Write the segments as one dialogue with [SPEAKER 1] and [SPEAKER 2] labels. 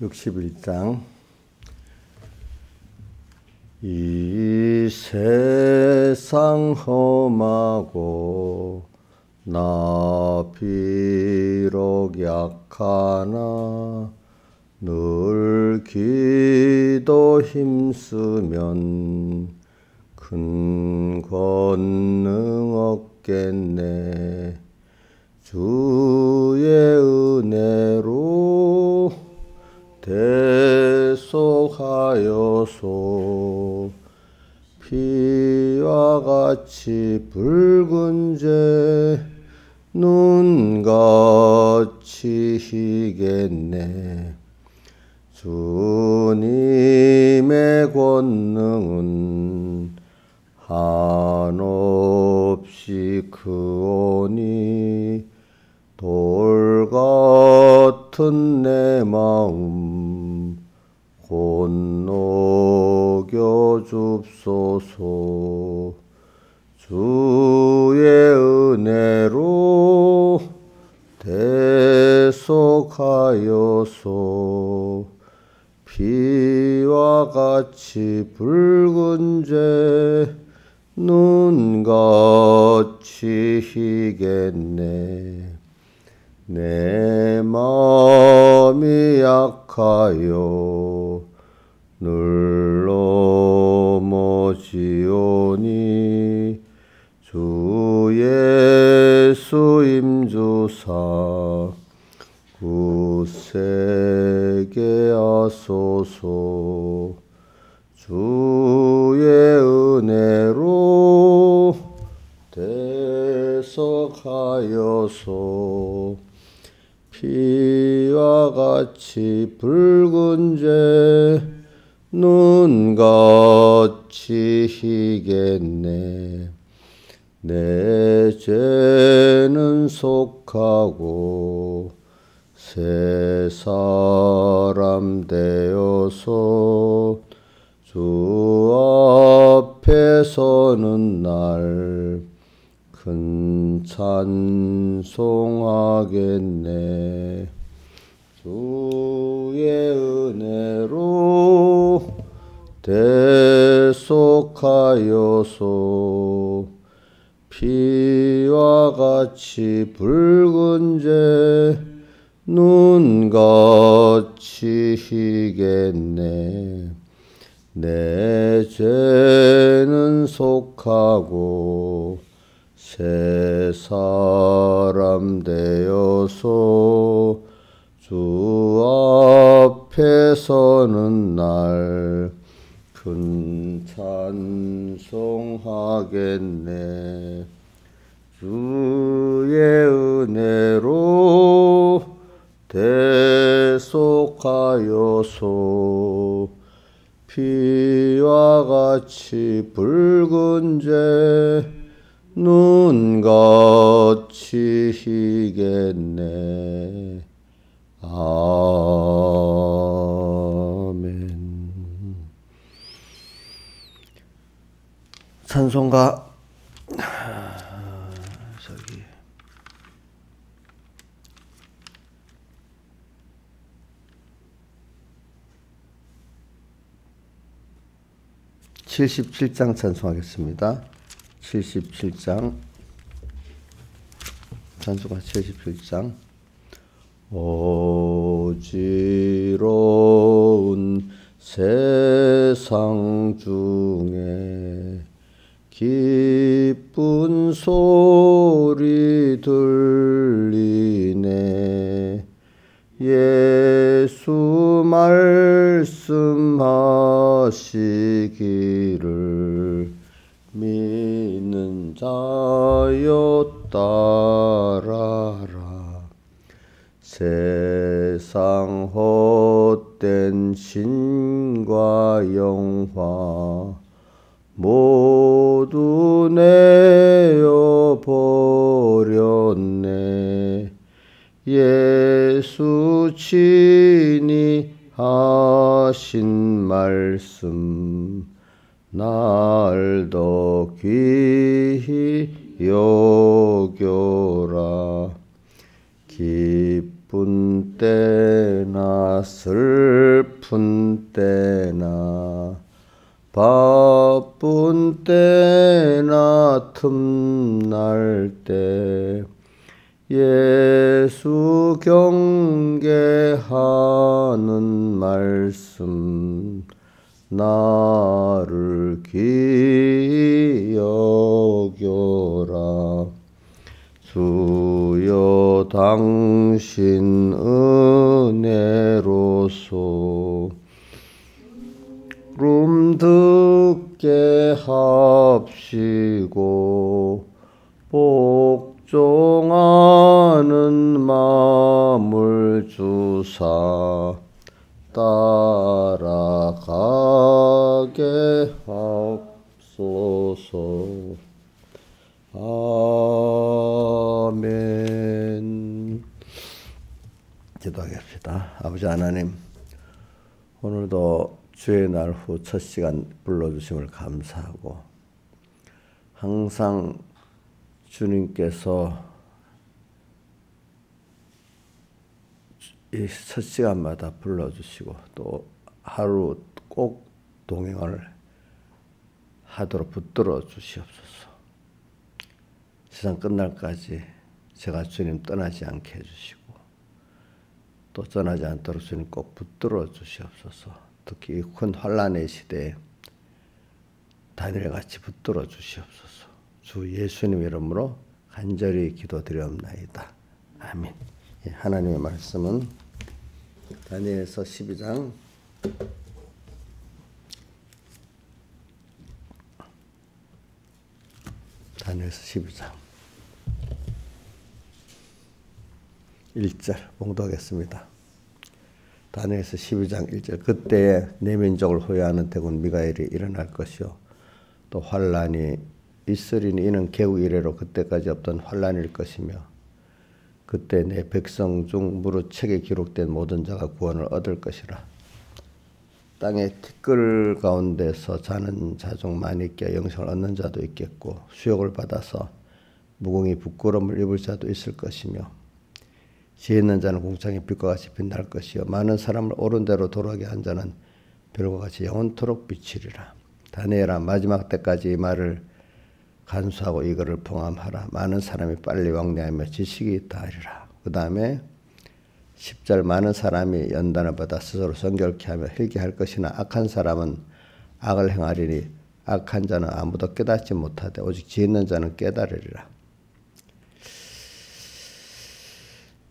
[SPEAKER 1] 61장. 이 세상 험하고 나 비록 약하나 늘 기도 힘쓰면 큰 권능 얻겠네. 주의 은혜로 대속하여서 피와 같이 붉은 죄 눈같이 희겠네. 주님의 권능은 한없이 크오니 돌 같은 내 마음 곧 녹여 줍소서. 주의 은혜로 대속하여서 피와 같이 붉은 죄 눈같이 희겠네. 내 마음이 약하여 늘 넘어지오니 주 예수 임주사 굳세게 하소서. 주의 은혜로 대속하여서 피와 같이 붉은 죄 눈같이 희겠네. 내 죄는 속하고 새 사람 되어서 주 앞에 서는 날 큰 찬송하겠네. 주의 은혜로 대속하여서 피와 같이 붉은 죄 눈같이 희겠네. 내 죄는 속하고 새 사람 되어서 주 앞에 서는 날 큰 찬송하겠네. 주의 은혜로 대속하여서 피와 같이 붉은 죄 눈같이 희겠네. 아멘. 찬송가 77장 찬송하겠습니다. 77장 찬송가 77장. 어지러운 세상 중에 기쁜 소리 들리네. 예수 말씀하시기를 믿는 자여 따라라. 세상 헛된 신과 영화 모두 내어 버렸네. 예수 친히 하신 말씀 날 더 귀히 여겨라. 기쁜 때나 슬픈 때나 바쁜 때나 틈날 때 예수 경계하는 말씀 나를 기여겨라. 주여 당신 은혜로소 듣게 합시고 복종하는 마음을 주사 따라가게 하옵소서. 아멘. 기도하겠습니다. 아버지 하나님, 오늘도 주의 날 후 첫 시간 불러주심을 감사하고 항상 주님께서 이 첫 시간마다 불러주시고 또 하루 꼭 동행을 하도록 붙들어 주시옵소서. 세상 끝날까지 제가 주님 떠나지 않게 해주시고 또 떠나지 않도록 주님 꼭 붙들어 주시옵소서. 특히 이 큰 환난의 시대에 다니엘같이 붙들어 주시옵소서. 주 예수님 이름으로 간절히 기도드리옵나이다. 아멘. 하나님의 말씀은 다니엘서 12장 1절 봉독하겠습니다. 다니엘서 12장 1절 그때에 내 민족을 호위하는 대군 미가엘이 일어날 것이요 또 환란이 있으리니 이는 개국 이래로 그때까지 없던 환란일 것이며 그때 내 백성 중 무릇 책에 기록된 모든 자가 구원을 얻을 것이라. 땅의 티끌 가운데서 자는 자 중 많이 있게 영생을 얻는 자도 있겠고 수욕을 받아서 무공히 부끄러움을 입을 자도 있을 것이며 지혜 있는 자는 궁창의 빛과 같이 빛날 것이요 많은 사람을 옳은 대로 돌아가게 한 자는 별과 같이 영원토록 비치리라. 다니엘아 마지막 때까지 이 말을 간수하고 이거를 봉함하라. 많은 사람이 빨리 왕래하며 지식이 다하리라. 그 다음에 10절 많은 사람이 연단을 받아 스스로 성결케 하며 회개할 것이나 악한 사람은 악을 행하리니 악한 자는 아무도 깨닫지 못하되 오직 지혜 있는 자는 깨달으리라.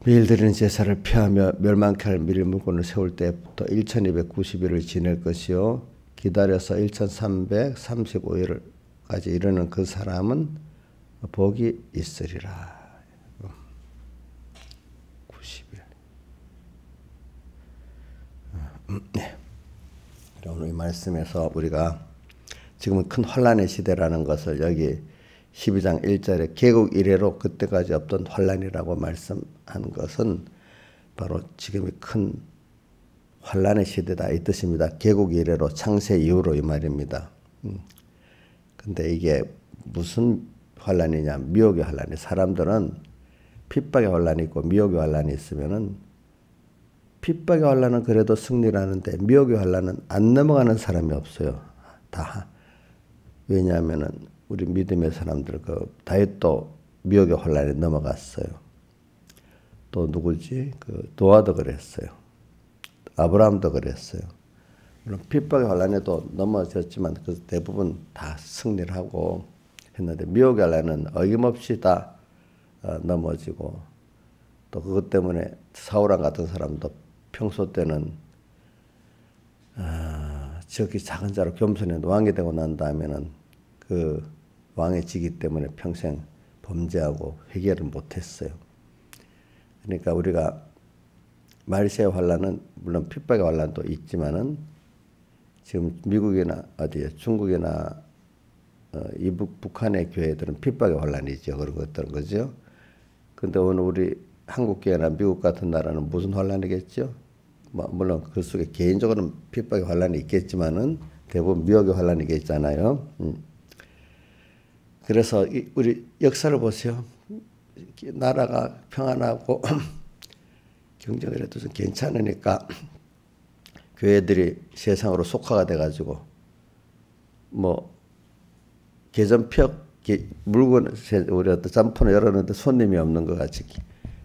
[SPEAKER 1] 매일 드리는 제사를 피하며 멸망케 할 미리 물건을 세울 때부터 1290일을 지낼 것이요 기다려서 1335일까지 이르는 그 사람은 복이 있으리라. 90일. 네. 오늘 이 말씀에서 우리가 지금은 큰 환란의 시대라는 것을 여기 12장 1절에 개국 이래로 그때까지 없던 환란이라고 말씀한 것은 바로 지금이 큰 환란의 시대다 이 뜻입니다. 개국 이래로 창세 이후로 이 말입니다. 근데 이게 무슨 환란이냐? 미혹의 환란이. 사람들은 핍박의 환란이 있고 미혹의 환란이 있으면은 핍박의 환란은 그래도 승리를 하는데 미혹의 환란은 안 넘어가는 사람이 없어요. 다. 왜냐하면은 우리 믿음의 사람들 그 다윗도 미혹의 환란에 넘어갔어요. 또 누구지? 그 노아도 그랬어요. 아브라함도 그랬어요. 물론 핍박의 환란에도 넘어졌지만 그 대부분 다 승리를 하고 했는데 미혹의 환란은 어김없이 다 넘어지고 또 그것 때문에 사울왕 같은 사람도 평소 때는 지극히 작은 자로 겸손해 왕이 되고 난 다음에는 그 왕의 직위 때문에 평생 범죄하고 회개를 못했어요. 그러니까 우리가 말세의 환란은 물론 핍박의 환란도 있지만은 지금 미국이나 어디에 중국이나 이북 북한의 교회들은 핍박의 환란이죠. 그런 것들은 그죠. 근데 오늘 우리 한국 교회나 미국 같은 나라는 무슨 환란이겠죠? 물론 그 속에 개인적으로는 핍박의 환란이 있겠지만은 대부분 미혹의 환란이겠잖아요. 그래서 우리 역사를 보세요. 나라가 평안하고 경제가 그래도 좀 괜찮으니까 교회들이 세상으로 속화가 돼가지고 뭐 개점표 물건 우리 어떤 짬포는 열었는데 손님이 없는 것 같이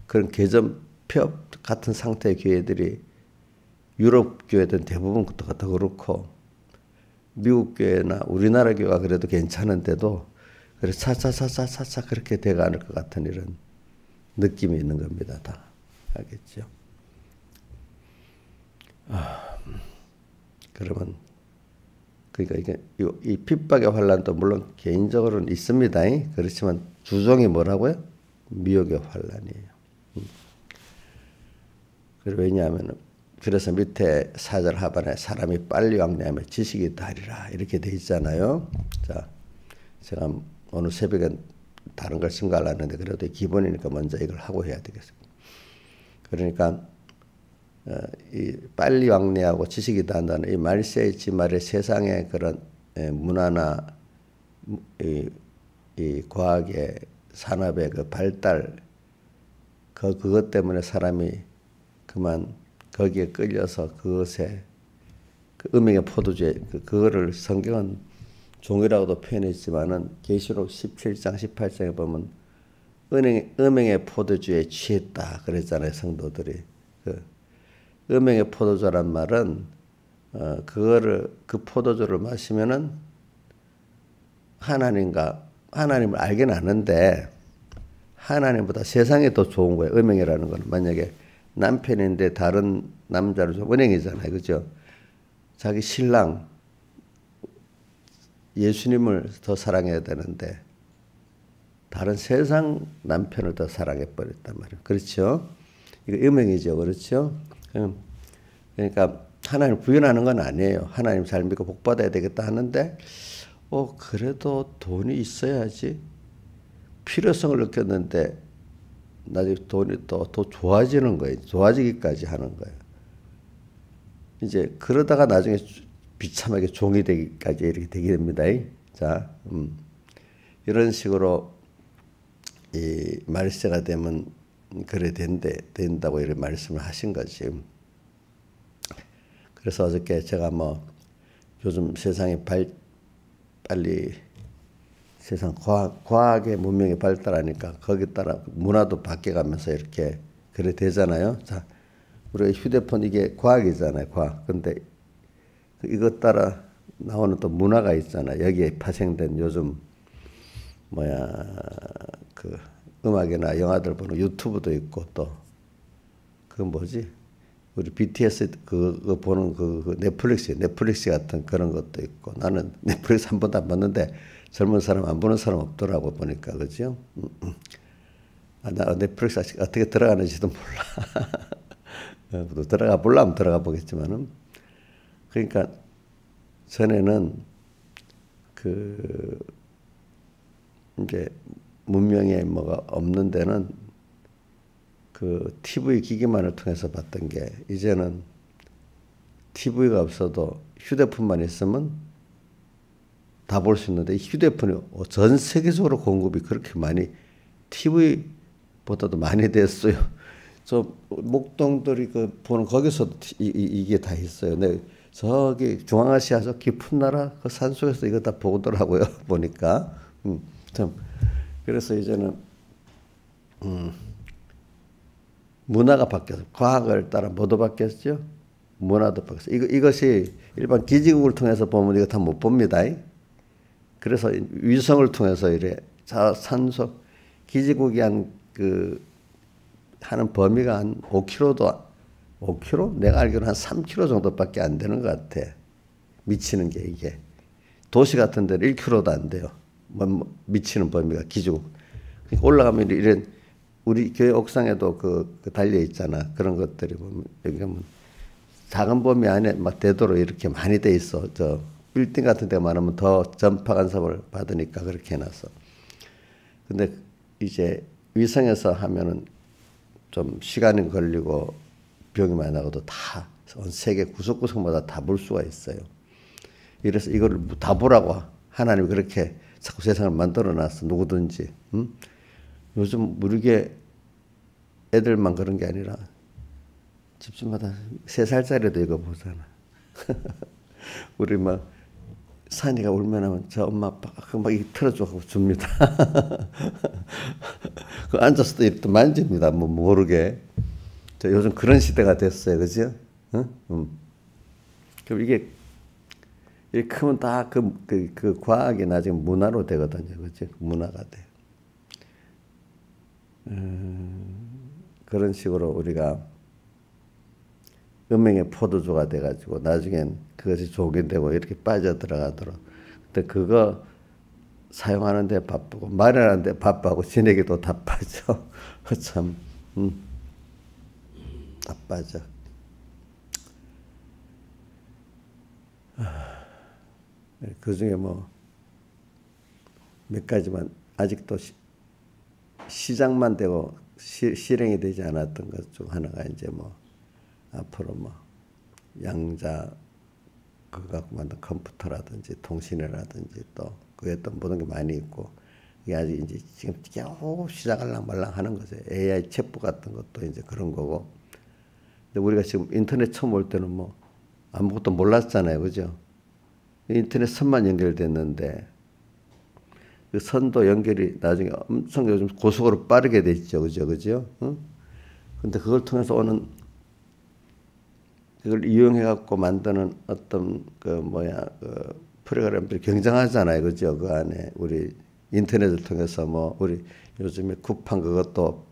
[SPEAKER 1] 그런 개점표 같은 상태의 교회들이 유럽 교회들은 대부분 더 그렇고 미국 교회나 우리나라 교회가 그래도 괜찮은데도 그래 차차차차차차 그렇게 돼가 않을 것 같은 이런 느낌이 있는 겁니다. 다 알겠죠? 그러면 그러니까 이게 이 핍박의 환란도 물론 개인적으로는 있습니다. 그렇지만 주종이 뭐라고요? 미혹의 환란이에요. 왜냐하면 그래서 밑에 4절 하반에 사람이 빨리 왕래하며 지식이 다리라 이렇게 돼 있잖아요. 자, 제가 오늘 새벽엔 다른 걸 생각하려는데 그래도 기본이니까 먼저 이걸 하고 해야 되겠습니다. 그러니까 이 빨리 왕래하고 지식이 다한다는 이 말세의 말에 세상의 그런 문화나 이 과학의 산업의 그 발달 그것 때문에 사람이 그만 거기에 끌려서 그것에 그 음행의 포도주에 그거를 성경은 종이라고도 표현했지만은 계시록 17장 18장에 보면 음행의 포도주에 취했다 그랬잖아요. 성도들이 그 음행의 포도주란 말은 그 포도주를 마시면은 하나님을 알긴 아는데 하나님보다 세상이 더 좋은 거예요. 음행이라는 거는 만약에 남편인데 다른 남자를 좀 은행이잖아요. 그죠? 자기 신랑 예수님을 더 사랑해야 되는데 다른 세상 남편을 더 사랑해 버렸단 말이에요. 그렇죠? 이거 음행이죠. 그렇죠? 그러니까 하나님 부인하는 건 아니에요. 하나님 잘 믿고 복 받아야 되겠다 하는데 그래도 돈이 있어야지 필요성을 느꼈는데 나중에 돈이 더 좋아지는 거예요. 좋아지기까지 하는 거예요. 이제 그러다가 나중에 비참하게 종이 되기까지 이렇게 되게 됩니다. 자, 이런 식으로 이 말세가 되면 그래 된다고 이런 말씀을 하신 거지. 그래서 어저께 제가 뭐 요즘 세상이 빨리 세상 과학의 문명이 발달하니까 거기에 따라 문화도 바뀌어가면서 이렇게 그래 되잖아요. 자, 우리가 휴대폰 이게 과학이잖아요. 과학. 근데 이것 따라 나오는 또 문화가 있잖아요. 여기에 파생된 요즘 그 음악이나 영화들 보는 유튜브도 있고 또 그 뭐지? 우리 BTS 그거 보는 그 넷플릭스 같은 그런 것도 있고 나는 넷플릭스 한 번도 안 봤는데 젊은 사람 안 보는 사람 없더라고 보니까 그죠? 나 넷플릭스 어떻게 들어가는지도 몰라. 들어가 보려면 들어가 보겠지만은 그러니까 전에는 그 이제 문명에 뭐가 없는 데는 그 TV 기기만을 통해서 봤던 게 이제는 TV가 없어도 휴대폰만 있으면 다 볼 수 있는데 이 휴대폰이 전 세계적으로 공급이 그렇게 많이 TV보다도 많이 됐어요. 저 목동들이 그 보는 거기서도 이게 다 있어요. 네, 저기 중앙아시아 저 깊은 나라 그 산속에서 이거 다 보더라고요. 보니까 참 그래서 이제는 문화가 바뀌었어요. 과학을 따라 뭐도 바뀌었죠. 문화도 바뀌었어요. 이것이 일반 기지국을 통해서 보면 이거 다 못 봅니다. 그래서 위성을 통해서 이래 산소 기지국이 하는 범위가 한 5km? 내가 알기로는 한 3km 정도밖에 안 되는 것 같아. 미치는 게 이게. 도시 같은 데는 1km도 안 돼요. 미치는 범위가 기지국. 올라가면 이런 우리 교회 옥상에도 그 달려 있잖아. 그런 것들이 보면 여기 가면 작은 범위 안에 막 되도록 이렇게 많이 돼 있어. 저 빌딩 같은 데 많으면 더 전파 간섭을 받으니까 그렇게 해놨어. 근데 이제 위성에서 하면은 좀 시간이 걸리고 비용이 많이 나고도 다 세계 구석구석마다 다 볼 수가 있어요. 이래서 이거를 다 보라고 하나님이 그렇게 자꾸 세상을 만들어 놨어. 누구든지. 요즘 우리게 애들만 그런 게 아니라 집집마다 3살짜리도 이거 보잖아. 우리 막 산이가 울면 하면 저 엄마 아빠가 막 틀어주고 줍니다. 그 앉아서도 이렇게 만집니다. 뭐 모르게. 저 요즘 그런 시대가 됐어요. 그죠? 응? 그럼 이게 크면 다 그 과학이 나중에 문화로 되거든요. 그죠? 문화가 돼. 그런 식으로 우리가 음행의 포도주가 돼가지고 나중엔 그것이 족이 되고 이렇게 빠져들어가도록. 근데 그거 사용하는데 바쁘고 마련하는데 바빠고 지내기도 다 빠져. 참 다 빠져. 그 중에 뭐 몇 가지만 아직도 시작만 되고 실행이 되지 않았던 것 중 하나가 이제 뭐 앞으로 뭐 양자 그거 갖고 만든 컴퓨터라든지 통신이라든지 또 그에 또 모든 게 많이 있고 이게 아직 이제 지금 겨우 시작하려고 말랑 하는 거죠. AI 챗봇 같은 것도 이제 그런 거고. 근데 우리가 지금 인터넷 처음 올 때는 뭐 아무것도 몰랐잖아요. 그죠? 인터넷 선만 연결됐는데 그 선도 연결이 나중에 엄청 요즘 고속으로 빠르게 돼 있죠. 그죠? 그죠? 응? 근데 그걸 통해서 오는 그걸 이용해 갖고 만드는 어떤 그 프로그램들이 굉장하잖아요. 그죠? 그 안에 우리 인터넷을 통해서 뭐 우리 요즘에 쿠팡 그것도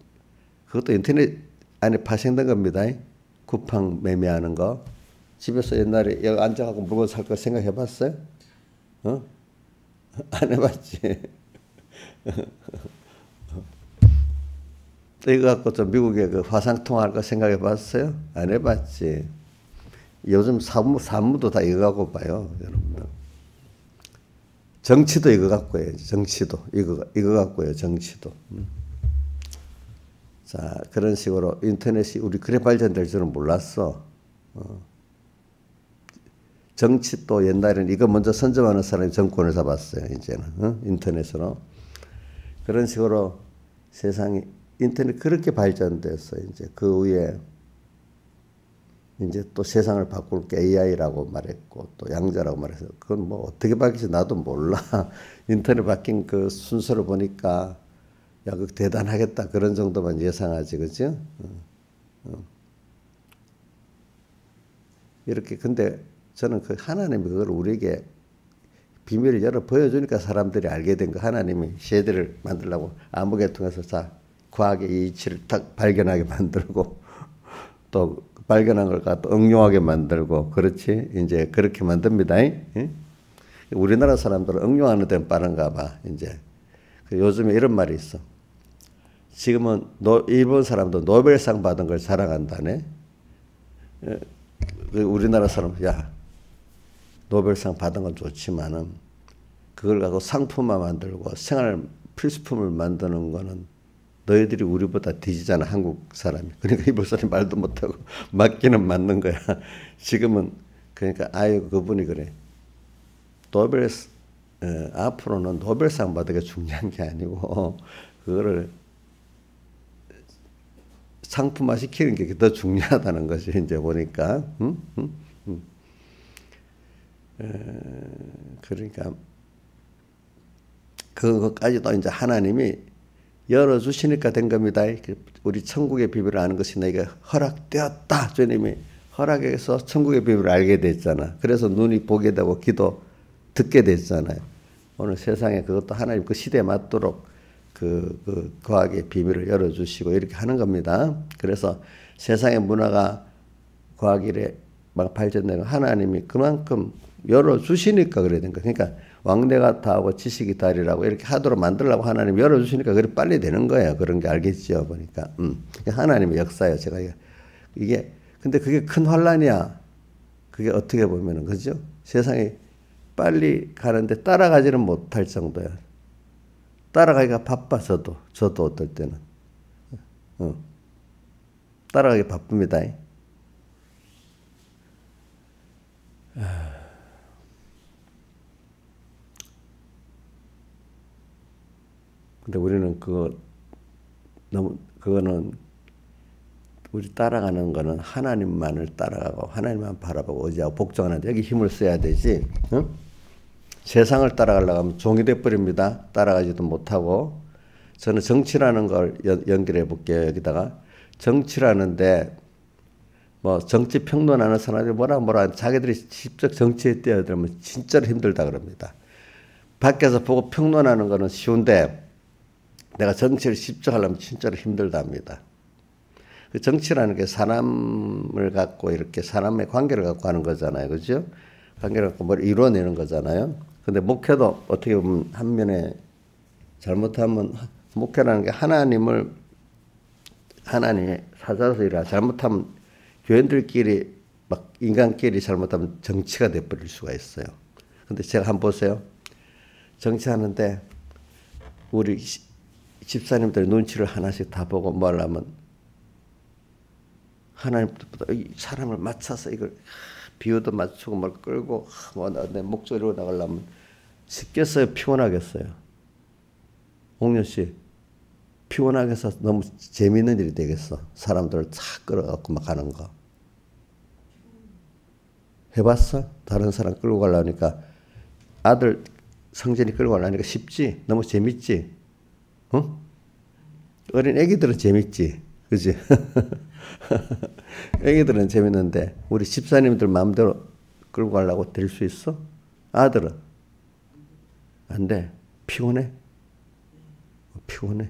[SPEAKER 1] 인터넷 안에 파생된 겁니다. 쿠팡 매매하는 거. 집에서 옛날에 여기 앉아갖고 물건 살 거 생각해 봤어요? 어? 안 해봤지. 또 이거 갖고 또 미국에 그 화상통화할 거 생각해 봤어요? 안 해봤지. 요즘 사무도 다 이거 갖고 봐요, 여러분들. 정치도 이거 갖고 해요. 정치도 이거 갖고 해요. 정치도. 자, 그런 식으로 인터넷이 우리 그래 발전될 줄은 몰랐어. 정치 또 옛날에는 이거 먼저 선점하는 사람이 정권을 잡았어요. 이제는 인터넷으로. 그런 식으로 세상이 인터넷 그렇게 발전됐어요. 이제 그 위에 이제 또 세상을 바꿀 게 AI라고 말했고 또 양자라고 말해서 그건 뭐 어떻게 바뀔지 나도 몰라. 인터넷 바뀐 그 순서를 보니까 야, 그 대단하겠다 그런 정도만 예상하지, 그죠? 이렇게 근데 저는 그 하나님이 그걸 우리에게 비밀을 열어 보여주니까 사람들이 알게 된 거. 하나님이 시대를 만들려고 암흑을 통해서 자 과학의 이치를 딱 발견하게 만들고 또 발견한 걸 갖다 응용하게 만들고 그렇지 이제 그렇게 만듭니다. 우리나라 사람들은 응용하는 데는 빠른가 봐. 이제 요즘에 이런 말이 있어. 지금은 일본 사람도 노벨상 받은 걸 자랑한다네. 우리나라 사람 야 노벨상 받은 건 좋지만은 그걸 갖고 상품만 만들고 생활 필수품을 만드는 거는 너희들이 우리보다 뒤지잖아. 한국 사람이. 그러니까 일본 사람이 말도 못하고 맞기는 맞는 거야. 지금은 그러니까 아유 그분이 그래. 앞으로는 노벨상 받는 게 중요한 게 아니고 그거를 상품화 시키는 게 더 중요하다는 것이 이제 보니까. 그러니까 그것까지도 이제 하나님이 열어주시니까 된 겁니다. 우리 천국의 비밀을 아는 것이 너희가 허락되었다. 주님이 허락해서 천국의 비밀을 알게 됐잖아. 그래서 눈이 보게 되고 귀도 듣게 됐잖아요. 오늘 세상에 그것도 하나님 그 시대에 맞도록 그 과학의 비밀을 열어주시고 이렇게 하는 겁니다. 그래서 세상의 문화가 과학일에 막 발전되는 하나님이 그만큼 열어주시니까 그래야 된 거야. 그러니까 왕래가 다하고 지식이 다리라고 이렇게 하도록 만들려고 하나님 열어주시니까 그래 빨리 되는 거예요. 그런 게 알겠죠. 보니까. 하나님의 역사예요. 제가 이게 근데 그게 큰 환란이야. 그게 어떻게 보면은 그죠? 세상이 빨리 가는데 따라가지는 못할 정도야. 따라가기가 바빠 저도 어떨 때는. 따라가기 바쁩니다. 근데 우리는 그거는 우리 따라가는 거는 하나님만을 따라가고 하나님만 바라보고 의지하고 복종하는데 여기 힘을 써야 되지. 응? 세상을 따라가려고 하면 종이 돼버립니다. 따라가지도 못하고. 저는 정치라는 걸 연결해 볼게요. 여기다가 정치라는데 뭐 정치 평론하는 사람들이 뭐라 자기들이 직접 정치에 뛰어들면 진짜로 힘들다 그럽니다. 밖에서 보고 평론하는 거는 쉬운데 내가 정치를 직접 하려면 진짜로 힘들답니다. 그 정치라는 게 사람을 갖고 이렇게 사람의 관계를 갖고 하는 거잖아요. 그죠? 관계를 갖고 뭘 이루어내는 거잖아요. 근데 목회도 어떻게 보면 한면에 잘못하면 목회라는 게 하나님의 사자로서 일하 잘못하면 교인들끼리 막 인간끼리 잘못하면 정치가 돼버릴 수가 있어요. 근데 제가 한번 보세요. 정치하는데 우리 집사님들 눈치를 하나씩 다 보고 뭐 하려면 하나님보다 사람을 맞춰서 이걸 비유도 맞추고 뭘 끌고 뭐 내 목소리로 나가려면 쉽겠어요? 피곤하겠어요? 옥년 씨 피곤하게 해서 너무 재미있는 일이 되겠어. 사람들을 착 끌어갖고 막 하는 거. 해봤어? 다른 사람 끌고 가려니까 아들 성진이 끌고 가려니까 쉽지? 너무 재밌지? 응? 어린 애기들은 재밌지? 그지? 애기들은 재밌는데 우리 집사님들 마음대로 끌고 가려고 될 수 있어? 아들은? 안 돼. 피곤해? 피곤해.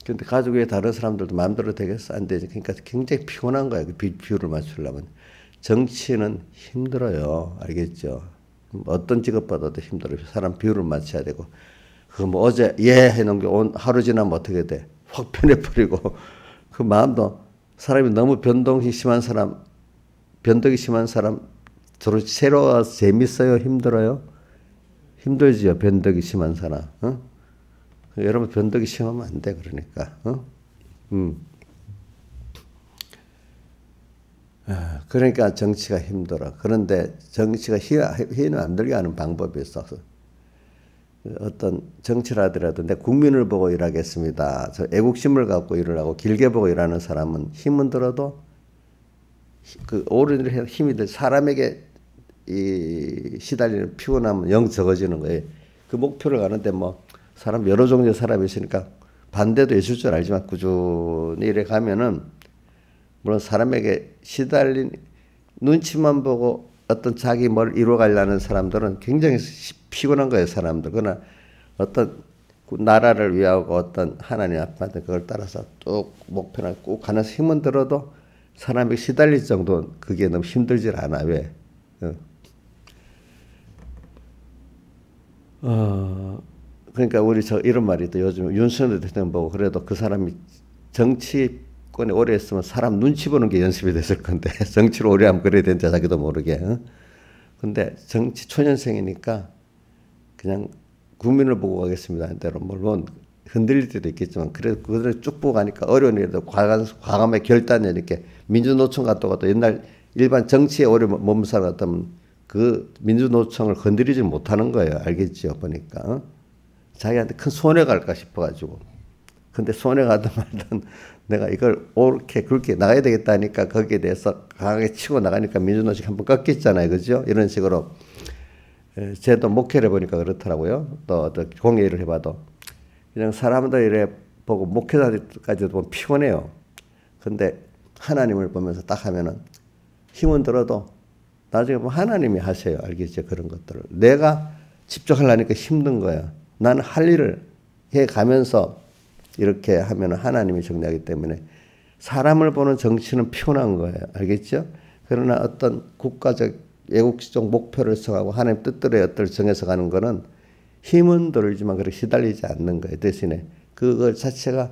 [SPEAKER 1] 근데 가족 외에 다른 사람들도 마음대로 되겠어? 안 되지. 그러니까 굉장히 피곤한 거야. 그 비율을 맞추려면. 정치는 힘들어요. 알겠죠? 어떤 직업 받아도 힘들어요. 사람 비율을 맞춰야 되고. 그거 뭐 어제 해놓은 게 하루 지나면 어떻게 돼? 확 변해버리고. 그 마음도 사람이 너무 변동이 심한 사람, 서로 새로워서 재밌어요? 힘들어요? 힘들지요. 변덕이 심한 사람. 어? 여러분 변덕이 심하면 안 돼. 그러니까. 그러니까 정치가 힘들어. 그런데 정치가 힘을 안 들게 하는 방법이 있어서 어떤 정치를 하더라도 내 국민을 보고 일하겠습니다. 저 애국심을 갖고 일을 하고 길게 보고 일하는 사람은 힘은 들어도 그 오른 힘이 들 사람에게 이 시달리는 피곤함은 영 적어지는 거예요. 그 목표를 가는데 뭐 사람 여러 종류의 사람이 있으니까 반대도 있을 줄 알지만 꾸준히 이래 가면은 물론 사람에게 시달린 눈치만 보고 어떤 자기 뭘 이루어가려는 사람들은 굉장히 피곤한 거예요. 사람들. 그러나 어떤 나라를 위하고 어떤 하나님 앞에 그걸 따라서 뚝 목표를 꼭 가는 힘은 들어도 사람이 시달릴 정도는 그게 너무 힘들질 않아. 왜? 그러니까 우리 이런 말이 또 요즘 윤석열 대통령 보고 그래도 그 사람이 정치권에 오래 했으면 사람 눈치 보는 게 연습이 됐을 건데 정치를 오래 하면 그래야 된다 자기도 모르게. 근데 정치 초년생이니까 그냥 국민을 보고 가겠습니다 한 대로 물론 흔들릴 때도 있겠지만 그래도 그들을 쭉 보고 가니까 어려운 일에도 과감하게 결단해 이렇게 민주노총 같다고 옛날 일반 정치에 오래 머문 사람 같다면 그 민주노총을 건드리지 못하는 거예요. 알겠죠? 보니까. 자기한테 큰 손해 갈까 싶어가지고. 근데 손해 가든 말든 내가 이걸 옳게 그렇게 나가야 되겠다니까 거기에 대해서 강하게 치고 나가니까 민주노총 한번 꺾였잖아요. 그죠? 이런 식으로. 제도 목회를 해보니까 그렇더라고요. 또 공예를 해봐도. 그냥 사람들 이래 보고 목회자들까지도 보면 피곤해요. 근데 하나님을 보면서 딱 하면은 힘은 들어도 나중에 보면 하나님이 하세요. 알겠죠? 그런 것들을. 내가 직접 하려니까 힘든 거야. 나는 할 일을 해 가면서 이렇게 하면 하나님이 정리하기 때문에 사람을 보는 정치는 피곤한 거예요. 알겠죠? 그러나 어떤 국가적, 애국적 목표를 정하고 하나님 뜻대로 어떤 정해서 가는 거는 힘은 들지만 그렇게 시달리지 않는 거예요. 대신에 그걸 자체가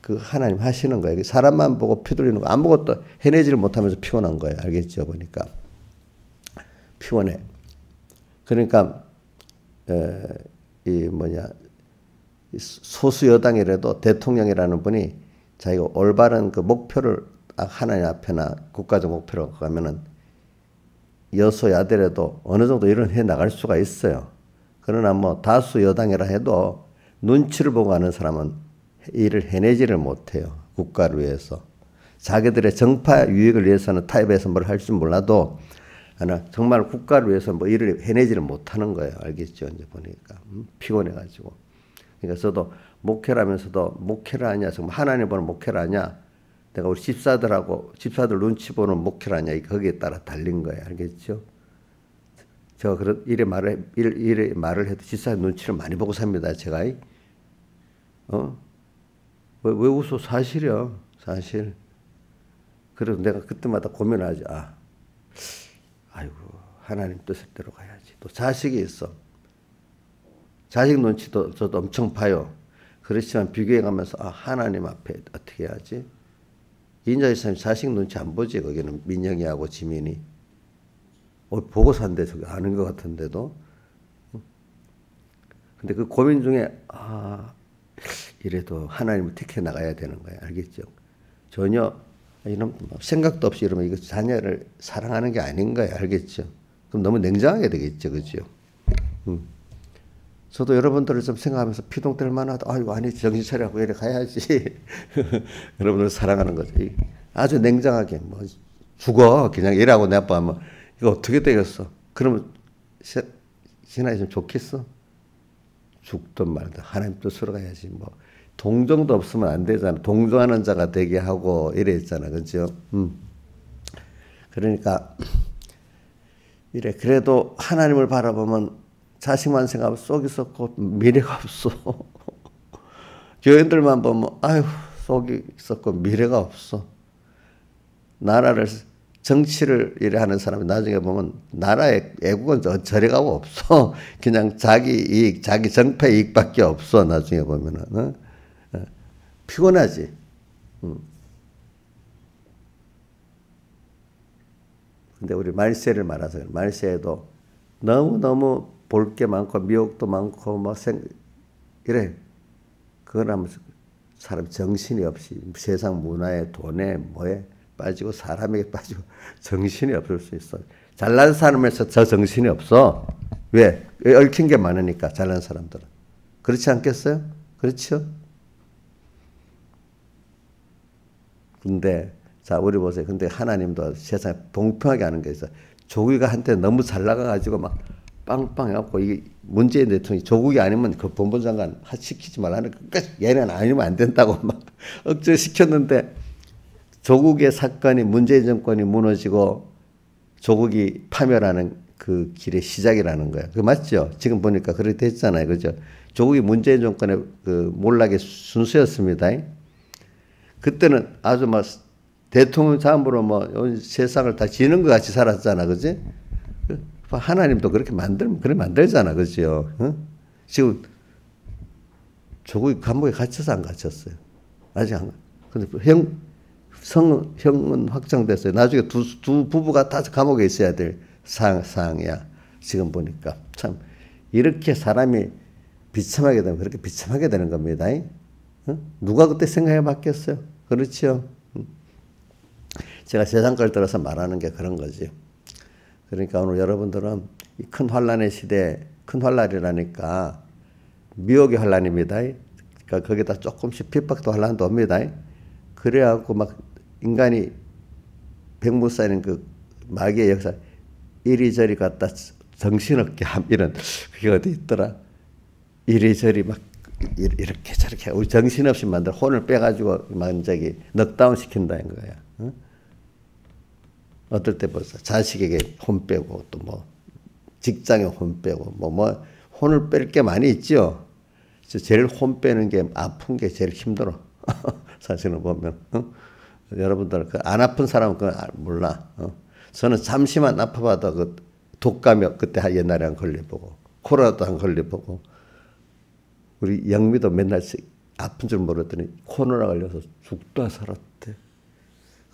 [SPEAKER 1] 그 하나님 하시는 거예요. 사람만 보고 피돌리는 거 아무것도 해내지를 못하면서 피곤한 거예요. 알겠죠? 보니까. 피곤해. 그러니까 소수 여당이라도 대통령이라는 분이 자기가 올바른 그 목표를 하나님 앞에나 국가적 목표로 가면은 여소야대라도 어느 정도 일은 해 나갈 수가 있어요. 그러나 뭐 다수 여당이라 해도 눈치를 보고 하는 사람은 일을 해내지를 못해요. 국가를 위해서. 자기들의 정파 유익을 위해서는 타협해서 뭘 할 줄 몰라도 하나 정말 국가를 위해서 뭐 일을 해내지를 못하는 거예요. 알겠죠? 이제 보니까 피곤해가지고. 그러니까 저도 목회를 하면서도 목회를 하냐, 정말 하나님 보는 목회를 하냐, 내가 우리 집사들 눈치 보는 목회를 하냐, 거기에 따라 달린 거예요. 알겠죠? 저 그런 일에 말을 해도 집사 눈치를 많이 보고 삽니다. 제가 왜 웃어? 사실이야, 사실. 그래서 내가 그때마다 고민하지. 아이고, 하나님 뜻대로 가야지. 또 자식이 있어. 자식 눈치도 저도 엄청 봐요. 그렇지만 비교해 가면서 하나님 앞에 어떻게 해야지? 인자이사님 자식 눈치 안 보지. 거기는 민영이하고 지민이. 보고 산대 저기 아는 것 같은데도. 근데 그 고민 중에 이래도 하나님을 택해 나가야 되는 거예요. 알겠죠? 전혀 이런 생각도 없이 이러면 이거 자녀를 사랑하는 게 아닌 거예요. 알겠죠? 그럼 너무 냉정하게 되겠죠. 그죠? 저도 여러분들을 좀 생각하면서 피동 될 만하다. 아이고, 아니, 정신 차리고 이래 가야지. 여러분들 사랑하는 거죠. 아주 냉정하게, 뭐, 죽어. 그냥 이라고 내빠하면, 이거 어떻게 되겠어? 그러면, 신앙이 좀 좋겠어? 죽든 말든 하나님 뜻으로 가야지. 뭐, 동정도 없으면 안 되잖아. 동정하는 자가 되게 하고, 이래 있잖아. 그죠? 그러니까, 이래. 그래도 하나님을 바라보면, 자식만 생각하면 속이 썩고 미래가 없어. 교인들만 보면 아유 속이 썩고 미래가 없어. 나라를 정치를 이래 하는 사람이 나중에 보면 나라의 애국은 저래가고 없어. 그냥 자기 이익, 자기 정패 이익밖에 없어. 나중에 보면은 피곤하지. 근데 우리 말세를 말아서 말세에도 너무 볼 게 많고 미혹도 많고 뭐 이래. 그걸 하면서 사람 정신이 없이 세상 문화에 돈에 뭐에 빠지고 사람에게 빠지고 정신이 없을 수 있어. 잘난 사람에서 저 정신이 없어. 왜? 얽힌 게 많으니까 잘난 사람들은. 그렇지 않겠어요? 그렇죠? 근데 자 우리 보세요. 근데 하나님도 세상에 공평하게 하는 게 있어. 조국이가 한때 너무 잘 나가가지고 막 빵빵 해갖고 이게 문재인 대통령이 조국이 아니면 그 법무장관 시키지 말라는 끝까지 얘는 아니면 안 된다고 막 억지로 시켰는데 조국의 사건이 문재인 정권이 무너지고 조국이 파멸하는 그 길의 시작이라는 거야. 그 맞죠? 지금 보니까 그렇게 됐잖아요. 그죠? 조국이 문재인 정권의 그 몰락의 순수였습니다. 그때는 아주 막 대통령 자음으로 뭐 세상을 다 지는 것 같이 살았잖아. 그지? 하나님도 그렇게 그래 만들잖아. 그죠? 응? 지금 조국이 감옥에 갇혀서 안 갇혔어요. 아직 안. 근데 형은 확정됐어요. 나중에 두 부부가 다 감옥에 있어야 될 상황이야. 지금 보니까. 참, 이렇게 사람이 비참하게 되면 그렇게 비참하게 되는 겁니다. 응? 누가 그때 생각해 봤겠어요? 그렇죠? 제가 세상 걸 들어서 말하는 게 그런 거지. 그러니까 오늘 여러분들은 이 큰 환란의 시대, 큰 환란이라니까 미혹의 환란입니다. 그러니까 거기다 조금씩 핍박도 환란도 옵니다. 그래갖고 막 인간이 백무 쌓이는 그 마귀의 역사 이리저리 갔다 정신없게 함 이런 그게 어디 있더라. 이리저리 막 이렇게 저렇게 우리 정신없이 만들 혼을 빼가지고 막 저기 넉다운 시킨다는 거야. 응? 어떨 때 벌써 자식에게 혼 빼고 또 뭐 직장에 혼 빼고 뭐 혼을 뺄 게 많이 있죠. 제일 혼 빼는 게 아픈 게 제일 힘들어. 사실은 보면 여러분들 안 아픈 사람은 그걸 몰라. 저는 잠시만 아파봐도 그 독감이 그때 옛날에 한 걸려보고 코로나도 한 걸려보고 우리 영미도 맨날 아픈 줄 모르더니 코로나 걸려서 죽다 살았대.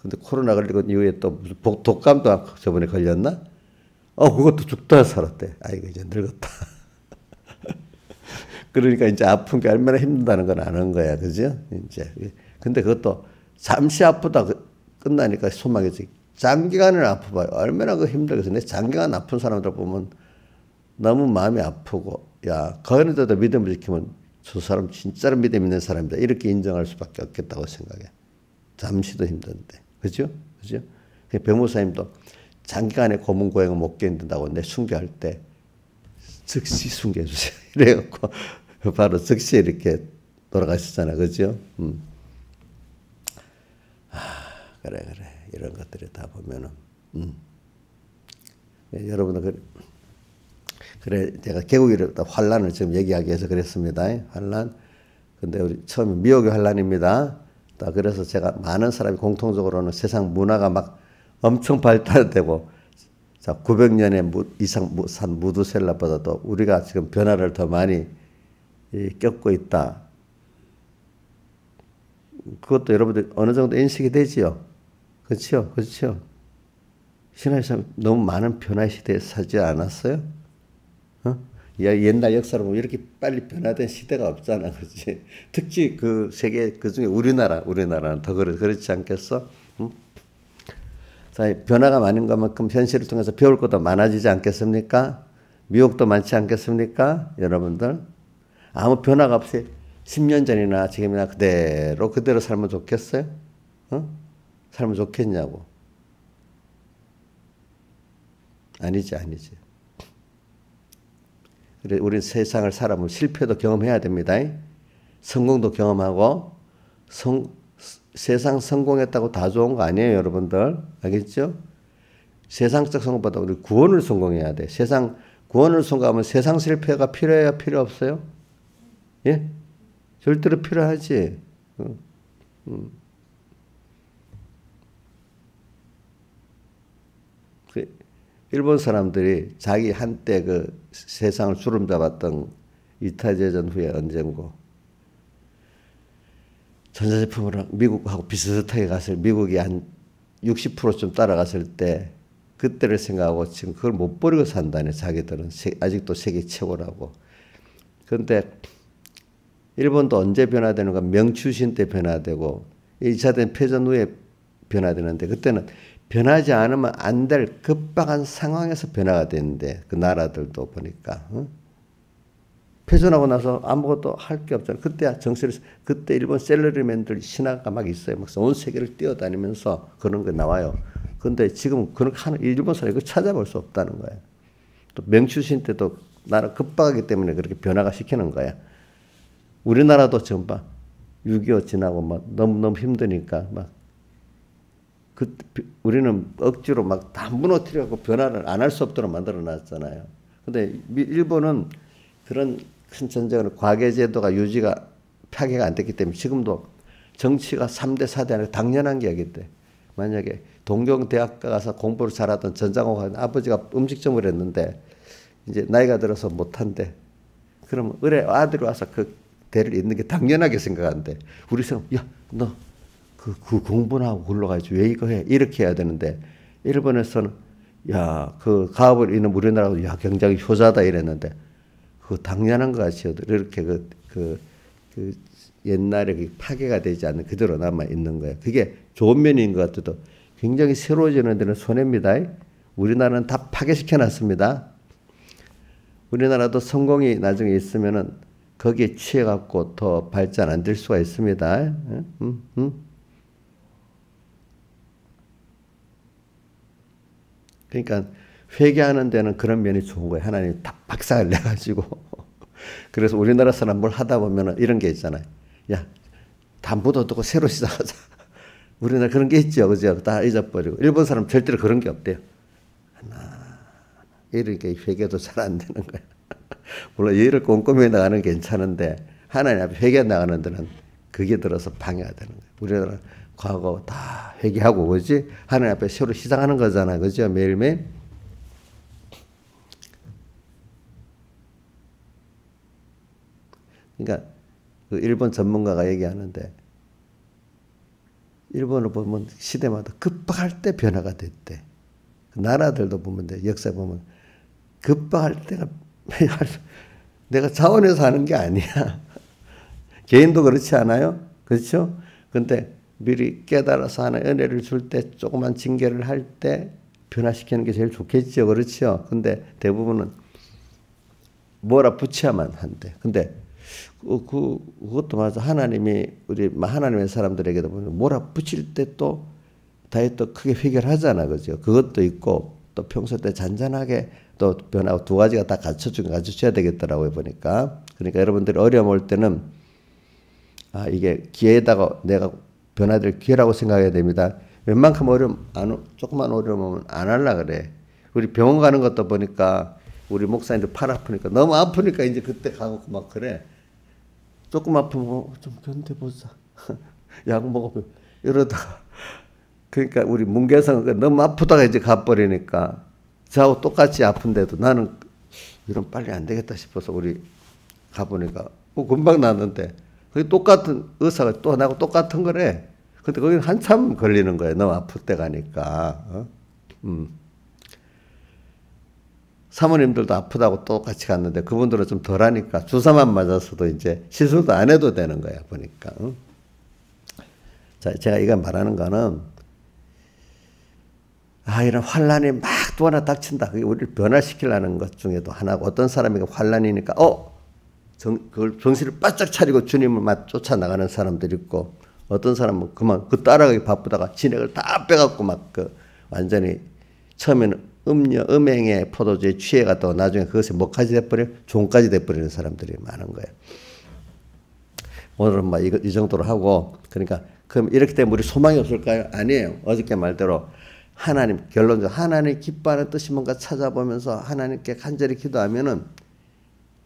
[SPEAKER 1] 근데 코로나 걸리고 이후에 또 무슨 독감도 저번에 걸렸나? 그것도 죽다 살았대. 아이고 이제 늙었다. 그러니까 이제 아픈 게 얼마나 힘든다는 건 아는 거야, 그죠? 이제 근데 그것도 잠시 아프다 끝나니까 소망이지. 장기간을 아파봐요. 얼마나 그 힘들겠어. 내 장기간 아픈 사람들 보면 너무 마음이 아프고, 야, 그런데도 믿음을 지키면 저 사람 진짜로 믿음 있는 사람이다. 이렇게 인정할 수밖에 없겠다고 생각해. 잠시도 힘든데. 그죠? 그죠? 변호사님도 장기간의 고문 고행을 못 견딘다고 내 순교할 때 즉시 순교해주세요. 이래갖고 바로 즉시 이렇게 돌아가셨잖아. 그죠? 그래. 이런 것들이 다 보면은, 여러분들, 그래, 제가 개국일에 환란을 지금 얘기하기 위해서 그랬습니다. 환란. 근데 우리 처음에 미혹의 환란입니다. 그래서 제가 많은 사람이 공통적으로는 세상 문화가 막 엄청 발달되고, 자, 900년의 이상 산 무두셀라보다도 우리가 지금 변화를 더 많이 겪고 있다. 그것도 여러분들 어느 정도 인식이 되지요? 그렇죠? 그렇죠? 신화에서 너무 많은 변화 시대에 살지 않았어요? 옛날 역사를 보면 이렇게 빨리 변화된 시대가 없잖아. 그렇지? 특히 그 세계, 그 중에 우리나라는 더 그렇지 않겠어? 자, 변화가 많은 것만큼 현실을 통해서 배울 것도 많아지지 않겠습니까? 미혹도 많지 않겠습니까? 여러분들. 아무 변화가 없이 10년 전이나 지금이나 그대로 살면 좋겠어요? 살면 좋겠냐고. 아니지. 그래, 우리 세상을 살아보면 실패도 경험해야 됩니다. 성공도 경험하고, 세상 성공했다고 다 좋은 거 아니에요, 여러분들. 알겠죠? 세상적 성공보다 우리 구원을 성공해야 돼. 세상 구원을 성공하면 세상 실패가 필요해요, 필요 없어요? 예? 절대로 필요하지. 일본 사람들이 자기 한때 그 세상을 주름잡았던 이타제전 후에 언젠고 전자제품으로 미국하고 비슷하게 미국이 한 60%좀 따라갔을 때 그때를 생각하고 지금 그걸 못 버리고 산다네. 자기들은 아직도 세계 최고라고. 그런데 일본도 언제 변화되는가? 명추신 때 변화되고 2차 대전 후에 변화되는데 그때는 변하지 않으면 안 될 급박한 상황에서 변화가 되는데 그 나라들도 보니까 패전하고 나서 아무것도 할 게 없잖아요. 그때 일본 셀러리맨들 신화가 막 있어요. 막 온 세계를 뛰어다니면서 그런 게 나와요. 근데 지금 그런 일본 사람이 그걸 찾아볼 수 없다는 거예요. 또 명추신 때도 나라 급박하기 때문에 그렇게 변화가 시키는 거야. 우리나라도 지금 봐. 6.25 지나고 막 너무 힘드니까 막 우리는 억지로 막 다 무너뜨리고 변화를 안 할 수 없도록 만들어 놨잖아요. 근데 일본은 그런 큰 전쟁을 과계제도가 유지가 파괴가 안 됐기 때문에 지금도 정치가 3대 4대 아니라 당연한 게 여기대. 만약에 동경대학가 가서 공부를 잘하던 전장호가 아버지가 음식점을 했는데 이제 나이가 들어서 못한대. 그러면 의뢰 아들이 와서 그 대를 잇는 게 당연하게 생각하는데 우리 생각 야 너 그 공부나 하고 굴러가야지 왜 이거 해 이렇게 해야 되는데 일본에서는 야 그 가업을 잇는 우리나라도 야 굉장히 효자다 이랬는데 그 당연한 것 같이 이렇게 그 옛날에 파괴가 되지 않는 그대로 남아 있는 거예요. 그게 좋은 면인 것 같아도 굉장히 새로워지는 데는 손해입니다. 우리나라는 다 파괴시켜 놨습니다. 우리나라도 성공이 나중에 있으면은 거기에 취해갖고 더 발전 안 될 수가 있습니다. 그러니까 회개하는 데는 그런 면이 좋은 거예요. 하나님 다 박살을 내가지고. 그래서 우리나라 사람 뭘 하다 보면 이런 게 있잖아요. 야, 다 묻어두고 새로 시작하자. 우리나라 그런 게 있죠. 그죠? 다 잊어버리고. 일본 사람 절대로 그런 게 없대요. 이렇게 회개도 잘 안 되는 거야. 물론 일을 꼼꼼히 나가는 게 괜찮은데 하나님 앞에 회개 나가는 데는 그게 들어서 방해가 되는 거야. 우리나라 과거 다 회개하고 그지? 하나님 앞에 새로 시작하는 거잖아. 그죠? 매일매일. 그러니까 그 일본 전문가가 얘기하는데 일본을 보면 시대마다 급박할 때 변화가 됐대. 나라들도 보면 돼. 역사 보면 급박할 때가 내가 자원해서 하는 게 아니야. 개인도 그렇지 않아요? 그렇죠? 근데 미리 깨달아서 하는 은혜를 줄 때 조그만 징계를 할 때 변화시키는 게 제일 좋겠죠. 그렇죠? 근데 대부분은 뭐라 붙여야만 한대. 근데 그것도 맞아. 하나님이 우리 하나님의 사람들에게도 보면 몰아붙일 때 또 다이어트 크게 해결하잖아, 그죠? 그것도 있고 또 평소 때 잔잔하게 또 변하고 두 가지가 다 갖춰줘야 되겠더라고요, 보니까. 그러니까 여러분들이 어려움 올 때는 이게 기회에다가 내가 변화될 기회라고 생각해야 됩니다. 웬만큼 조금만 어려움 오면 안 할라 그래. 우리 병원 가는 것도 보니까 우리 목사님들 팔 아프니까 너무 아프니까 이제 그때 가고 막 그래. 조금 아프면 좀 견뎌보자. 약 먹어보 이러다가 그러니까 우리 문계성은 너무 아프다가 이제 가버리니까 저하고 똑같이 아픈데도 나는 이런 빨리 안 되겠다 싶어서 우리 가보니까 금방 났는데 그게 똑같은 의사가 또 나하고 똑같은 거래. 근데 거기는 한참 걸리는 거예요. 너무 아플 때 가니까. 사모님들도 아프다고 똑같이 갔는데 그분들은 좀 덜하니까 주사만 맞아서도 이제 시술도 안 해도 되는 거야 보니까. 자, 제가 이거 말하는 거는 이런 환란이 막 또 하나 닥친다. 그게 우리를 변화시키려는 것 중에도 하나고 어떤 사람이 환란이니까 그걸 정신을 바짝 차리고 주님을 막 쫓아나가는 사람들이 있고 어떤 사람은 그만 따라가기 바쁘다가 진액을 다 빼갖고 막 완전히 처음에는 음행의 포도주에 취해갔다가 나중에 그것이 뭐까지 돼버려? 종까지 돼버리는 사람들이 많은 거예요. 오늘은 막 이 정도로 하고 그러니까 그럼 이렇게 되면 우리 소망이 없을까요? 아니에요. 어저께 말대로 결론적으로 하나님 기뻐하는 뜻이 뭔가 찾아보면서 하나님께 간절히 기도하면은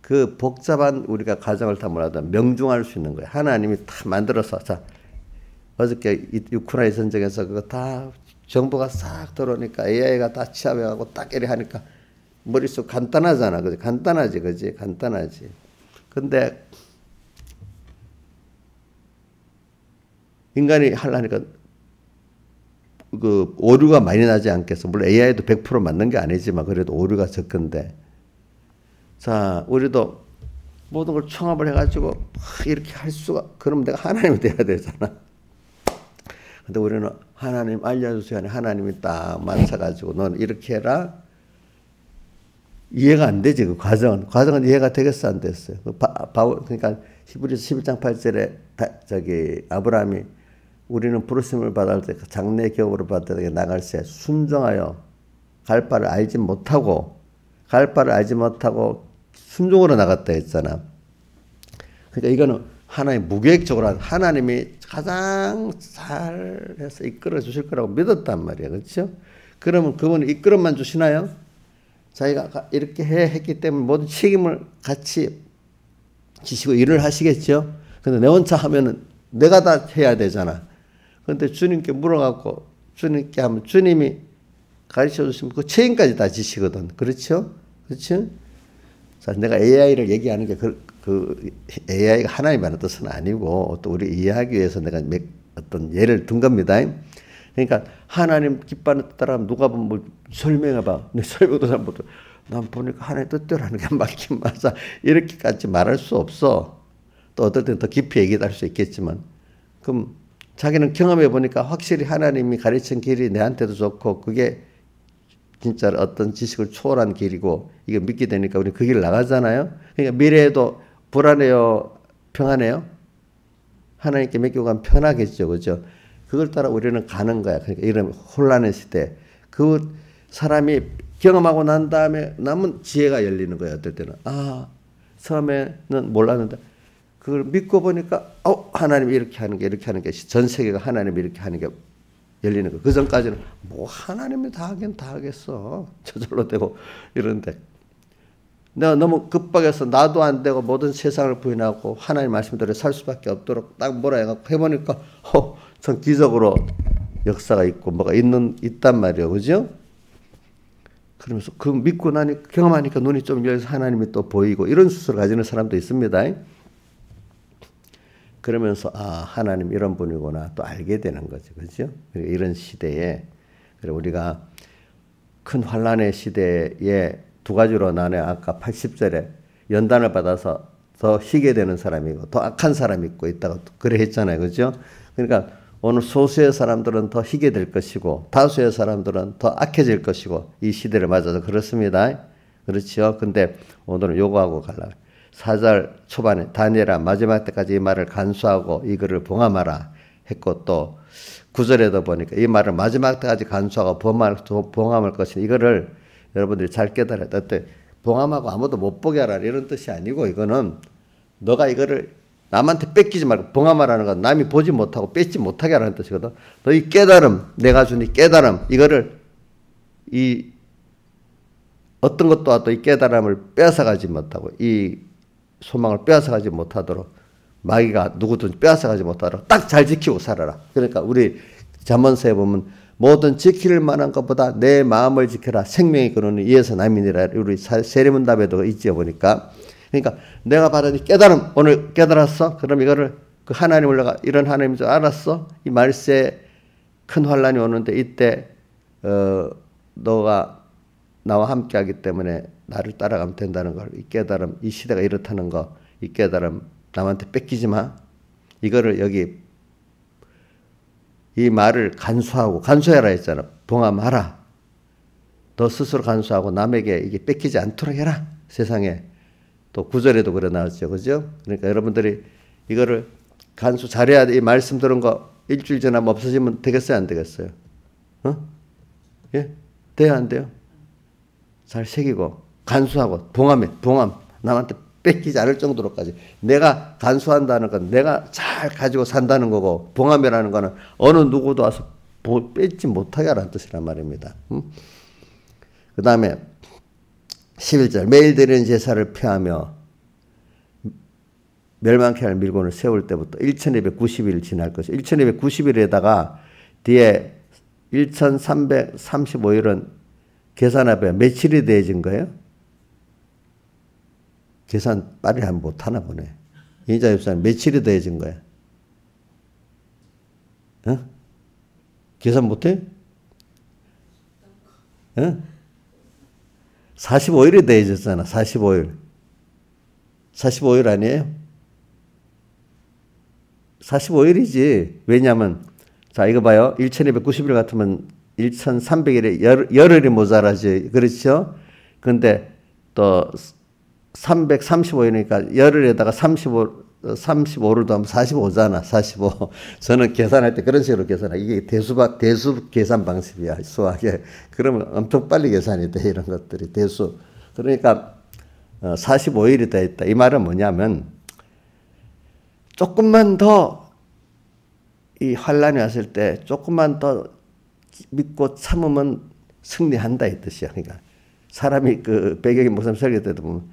[SPEAKER 1] 그 복잡한 우리가 과정을 다 뭐라도 명중할 수 있는 거예요. 하나님이 다 만들어서 어저께 우크라이나 전쟁에서 그거 다 정보가 싹 들어오니까 AI가 다 취합해가고 딱 이래 하니까 머릿속 간단하잖아. 그지? 간단하지. 그지? 간단하지. 근데 인간이 하려니까 오류가 많이 나지 않겠어. 물론 AI도 100% 맞는 게 아니지만 그래도 오류가 적은데. 자, 우리도 모든 걸 총합을 해가지고 이렇게 할 수가, 그럼 내가 하나님이 돼야 되잖아. 근데 우리는 하나님 알려주세요. 하나님이 딱 맞춰가지고 넌 이렇게 해라. 이해가 안 되지, 그 과정은. 과정은 이해가 되겠어, 안 됐어요. 그러니까 히브리서 11장 8절에 아브라함이 우리는 부르심을 받을 때 장래 기업으로 받을 때 나갈 때 순종하여 갈 바를 알지 못하고 순종으로 나갔다 했잖아. 그러니까 이거는 하나님 무계획적으로 하나님이 가장 잘해서 이끌어 주실 거라고 믿었단 말이야. 그렇죠? 그러면 그분이 이끌어만 주시나요? 자기가 이렇게 했기 때문에 모든 책임을 같이 지시고 일을 하시겠죠? 근데 내 혼자 하면은 내가 다 해야 되잖아. 근데 주님께 물어갖고 주님께 하면 주님이 가르쳐 주시면 그 책임까지 다 지시거든. 그렇죠? 그렇죠? 자, 내가 AI를 얘기하는 게 AI가 하나님 하는 뜻은 아니고 또 우리 이해하기 위해서 내가 어떤 예를 든 겁니다. 그러니까 하나님 기뻐하는 뜻따라 누가 보면 뭐 설명해봐. 내 설명도 잘 못해. 난 보니까 하나님 뜻대로 하는 게 맞긴 맞아. 이렇게까지 말할 수 없어. 또 어떨 때는 더 깊이 얘기할 수 있겠지만 그럼 자기는 경험해 보니까 확실히 하나님이 가르친 길이 내한테도 좋고 그게 진짜 어떤 지식을 초월한 길이고 이거 믿게 되니까 우리 그 길을 나가잖아요. 그러니까 미래에도 불안해요? 평안해요? 하나님께 맡기고 가면 편하겠죠. 그죠? 그걸 따라 우리는 가는 거야. 그러니까 이런 혼란의 시대. 그 사람이 경험하고 난 다음에 남은 지혜가 열리는 거야. 어떨 때는. 처음에는 몰랐는데 그걸 믿고 보니까 하나님이 이렇게 하는 게 전 세계가 하나님이 이렇게 하는 게 열리는 거. 그 전까지는 뭐 하나님이 다 하긴 다 하겠어. 저절로 되고 이러는데 내가 너무 급박해서 나도 안 되고 모든 세상을 부인하고 하나님 말씀대로 살 수밖에 없도록 딱 뭐라 해갖고 해보니까 전 기적으로 역사가 있고 뭐가 있단 말이에요. 그죠? 그러면서 그 믿고 나니 경험하니까 눈이 좀 열려서 하나님이 또 보이고 이런 수술을 가지는 사람도 있습니다. 그러면서 하나님 이런 분이구나 또 알게 되는 거죠. 그죠? 이런 시대에 우리가 큰 환란의 시대에 두 가지로 나눠 아까 80절에 연단을 받아서 더 희게 되는 사람이 있고 더 악한 사람이 있다고 그래 했잖아요. 그죠? 그러니까 오늘 소수의 사람들은 더 희게 될 것이고 다수의 사람들은 더 악해질 것이고 이 시대를 맞아서 그렇습니다. 그렇죠? 근데 오늘은 요거하고 가려고 4절 초반에 다니엘아 마지막 때까지 이 말을 간수하고 이거를 봉함하라 했고 또 9절에도 보니까 이 말을 마지막 때까지 간수하고 봉함할 것이니 이거를 여러분들이 잘 깨달아야 돼. 어때? 봉함하고 아무도 못 보게 하라 이런 뜻이 아니고 이거는 너가 이거를 남한테 뺏기지 말고 봉함하라는 건 남이 보지 못하고 뺏지 못하게 하라는 뜻이거든. 너 이 깨달음 내가 준 이 깨달음 이거를 이 어떤 것도 와도 이 깨달음을 빼앗아가지 못하고 이 소망을 빼앗아가지 못하도록 마귀가 누구든 빼앗아가지 못하도록 딱 잘 지키고 살아라. 그러니까 우리 잠언서에 보면 모든 지킬 만한 것보다 내 마음을 지켜라. 생명의 근원은 이에서 남이니라. 우리 세리문답에도 있지요 보니까. 그러니까 내가 받은 이 깨달음 오늘 깨달았어? 그럼 이거를 그 하나님을 내가 이런 하나님인 줄 알았어? 이 말세에 큰 환란이 오는데 이때 너가 나와 함께 하기 때문에 나를 따라가면 된다는 걸 이 깨달음 이 시대가 이렇다는 거 이 깨달음 남한테 뺏기지 마. 이거를 여기 이 말을 간수해라 했잖아. 봉함하라. 너 스스로 간수하고 남에게 이게 뺏기지 않도록 해라. 세상에. 또 9절에도 그래 나왔죠. 그죠? 그러니까 여러분들이 이거를 간수 잘해야 돼. 이 말씀 들은 거 일주일 지나면 없어지면 되겠어요? 안 되겠어요? 예? 돼요? 안 돼요? 잘 새기고 간수하고 봉함 남한테 뺏기지 않을 정도로까지 내가 간수한다는 건 내가 잘 가지고 산다는 거고 봉함이라는 거는 어느 누구도 와서 뺏지 못하게 하라는 뜻이란 말입니다. 그 다음에 11절 매일 드리는 제사를 폐하며 멸망케 할 밀곤을 세울 때부터 1290일 지날 것이요 1290일에다가 뒤에 1335일은 계산해봐요. 며칠이 더해진 거예요? 계산 빨리 하면 못하나 보네. 인자 집사님 며칠이 더해진 거야? 어? 계산 못해? 어? 45일이 더해졌잖아. 45일. 45일 아니에요? 45일이지. 왜냐면 자 이거 봐요. 1290일 같으면 1300일에 열흘이 모자라지. 그렇죠? 근데 또 335일이니까 열흘에다가 35를 더하면 45잖아. 45. 저는 계산할 때 그런 식으로 계산해. 이게 대수 계산 방식이야. 수학에. 그러면 엄청 빨리 계산이 돼. 이런 것들이. 대수. 그러니까 45일이 돼 있다. 이 말은 뭐냐면 조금만 더 이 환란이 왔을 때 조금만 더 믿고 참으면 승리한다 이 뜻이야. 그러니까 사람이 그 배경이 목사님 설교 때도 보면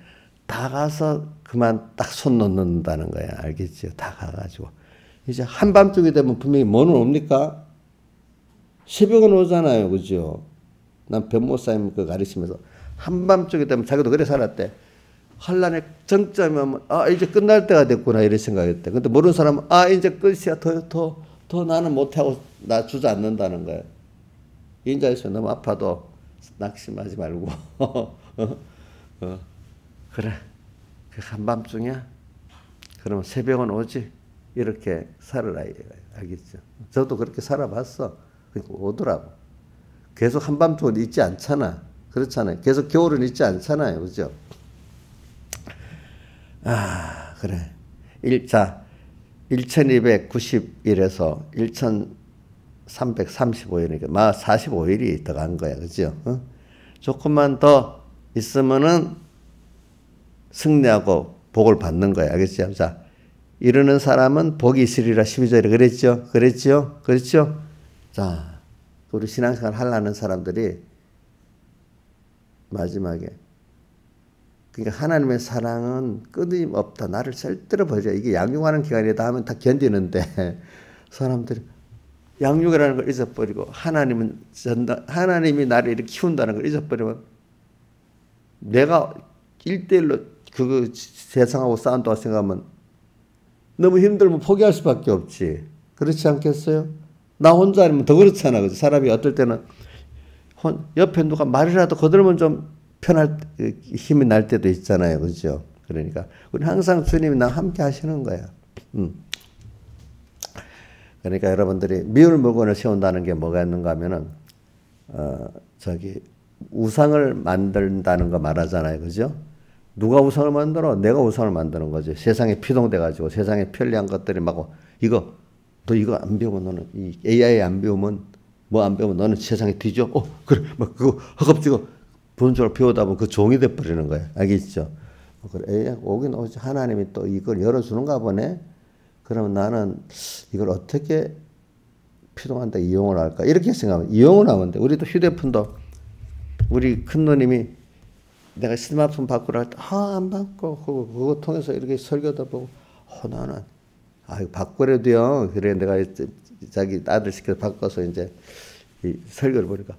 [SPEAKER 1] 다 가서 그만 딱 손 놓는다는 거야. 알겠죠? 다 가가지고. 이제 한밤중이 되면 분명히 뭐는 옵니까? 새벽은 오잖아요. 그죠? 난 변모사님 그 가르치면서 한밤중이 되면 자기도 그래 살았대. 환란의 정점이 오면 아 이제 끝날 때가 됐구나 이런 생각했대. 근데 모르는 사람은 아 이제 끝이야. 더 나는 못하고 나 주저앉는다는 거야. 인자에서 너무 아파도 낙심하지 말고 그래 그 한밤중이야? 그러면 새벽은 오지. 이렇게 살아라. 알겠죠? 저도 그렇게 살아봤어. 그러니까 오더라고. 계속 한밤중은 있지 않잖아. 그렇잖아요. 계속 겨울은 있지 않잖아요. 그죠? 아 그래. 1290일에서 1335일이니까 막 45일이 더 간 거야. 그죠? 조금만 더 있으면은 승리하고 복을 받는 거야. 알겠죠? 자, 이르는 사람은 복이 있으리라 12절에 그랬죠? 그랬죠? 그렇죠? 자, 우리 신앙생활 하려는 사람들이 마지막에 그러니까 하나님의 사랑은 끊임없다. 나를 절대로 버려. 이게 양육하는 기간이다 하면 다 견디는데 사람들이 양육이라는 걸 잊어버리고 하나님이 나를 이렇게 키운다는 걸 잊어버리면 내가 1대1로 그 세상하고 싸운다고 생각하면 너무 힘들면 포기할 수밖에 없지. 그렇지 않겠어요? 나 혼자 아니면 더 그렇잖아. 그죠? 사람이 어떨 때는 옆에 누가 말이라도 거들면 좀 편할 힘이 날 때도 있잖아요. 그죠? 그러니까 우리 항상 주님이 나와 함께 하시는 거야. 그러니까 여러분들이 미울 물건을 세운다는 게 뭐가 있는가 하면은 우상을 만든다는 거 말하잖아요. 그죠? 누가 우상을 만들어? 내가 우상을 만드는 거지. 세상에 피동돼가지고 세상에 편리한 것들이 막 이거 너 이거 안 배우면 너는 이 AI 안 배우면 뭐 안 배우면 너는 세상에 뒤져. 그래 막 그거 허겁지겁 본적으로 배우다 보면 그 종이 돼 버리는 거야. 알겠죠? 그래 AI 오긴 오지. 하나님이 또 이걸 열어주는가 보네. 그러면 나는 이걸 어떻게 피동한다 이용을 할까? 이렇게 생각하면 이용을 하면 돼. 우리도 휴대폰도 우리 큰 누님이 내가 스마트폰 바꾸라 할 때, 안 바꿔. 그거 통해서 이렇게 설교도 보고, 나는, 이거 바꾸래도요. 그래, 내가 자기 아들 시켜서 바꿔서 이제 이 설교를 보니까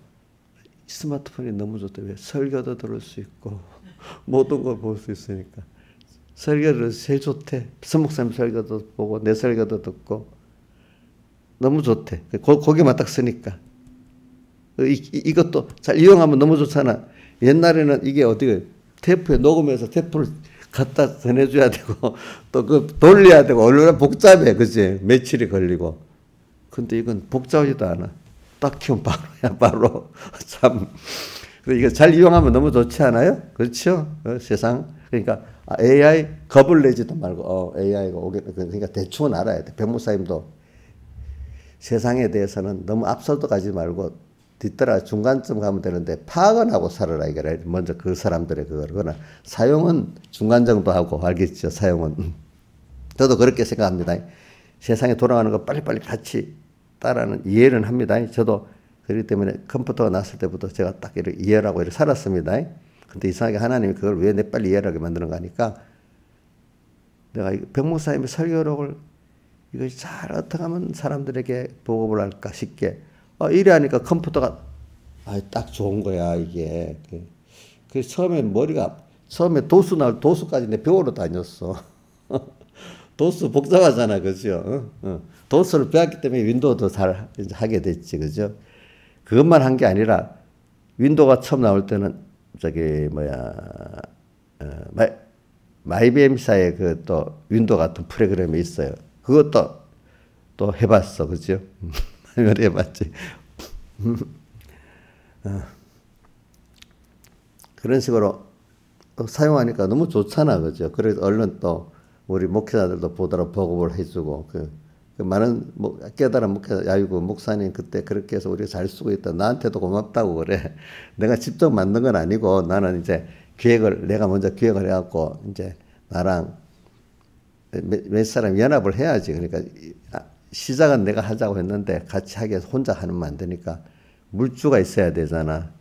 [SPEAKER 1] 스마트폰이 너무 좋다. 왜? 설교도 들을 수 있고, 모든 걸 볼 수 있으니까. 설교를 제일 좋대. 선목사님 설교도 보고, 내 설교도 듣고, 너무 좋대. 거기만 딱 쓰니까. 이것도 잘 이용하면 너무 좋잖아. 옛날에는 이게 어떻게 테이프에 녹음해서 테이프를 갖다 전해줘야 되고 또 그 돌려야 되고 얼마나 복잡해. 그치? 며칠이 걸리고. 근데 이건 복잡하지도 않아. 딱 키우면 바로야 바로. 참. 이거 잘 이용하면 너무 좋지 않아요? 그렇죠? 세상. 그러니까 AI 겁을 내지도 말고 AI가 오게 그러니까 대충은 알아야 돼. 백목사님도 세상에 대해서는 너무 앞서도 가지 말고 뒤따라 중간쯤 가면 되는데 파악은 하고 살아라 이거래. 먼저 그 사람들의 그거나 사용은 중간 정도 하고 알겠죠. 사용은 저도 그렇게 생각합니다. 세상에 돌아가는 거 빨리빨리 같이 따라는 이해는 합니다. 저도 그렇기 때문에 컴퓨터가 났을 때부터 제가 딱 이렇게 이해를 하고 이렇게 살았습니다. 근데 이상하게 하나님이 그걸 왜 내 빨리 이해를 하게 만드는 거 하니까 내가 백목사님의 설교록을 이거 잘 어떻게 하면 사람들에게 보급을 할까 쉽게 이래 하니까 컴퓨터가 딱 좋은 거야 이게. 그 처음에 처음에 도수까지 내 배우러 다녔어. 도수 복잡하잖아, 그죠? 도수를 배웠기 때문에 윈도우도 잘 하게 됐지, 그죠? 그것만 한 게 아니라 윈도우가 처음 나올 때는 IBM사의 그 또 윈도우 같은 프로그램이 있어요. 그것도 또 해봤어, 그죠? 해봤지. 그런 식으로 사용하니까 너무 좋잖아, 그죠? 그래서 얼른 또 우리 목회자들도 보도록 보급을 해주고 그 많은 깨달은 목회자 야유구 목사님 그때 그렇게 해서 우리가 잘 쓰고 있다. 나한테도 고맙다고 그래. 내가 직접 만든 건 아니고 나는 이제 내가 먼저 기획을 해갖고 이제 나랑 몇 사람 연합을 해야지. 그러니까 시작은 내가 하자고 했는데 같이 하기 위해서 혼자 하면 안 되니까 물주가 있어야 되잖아.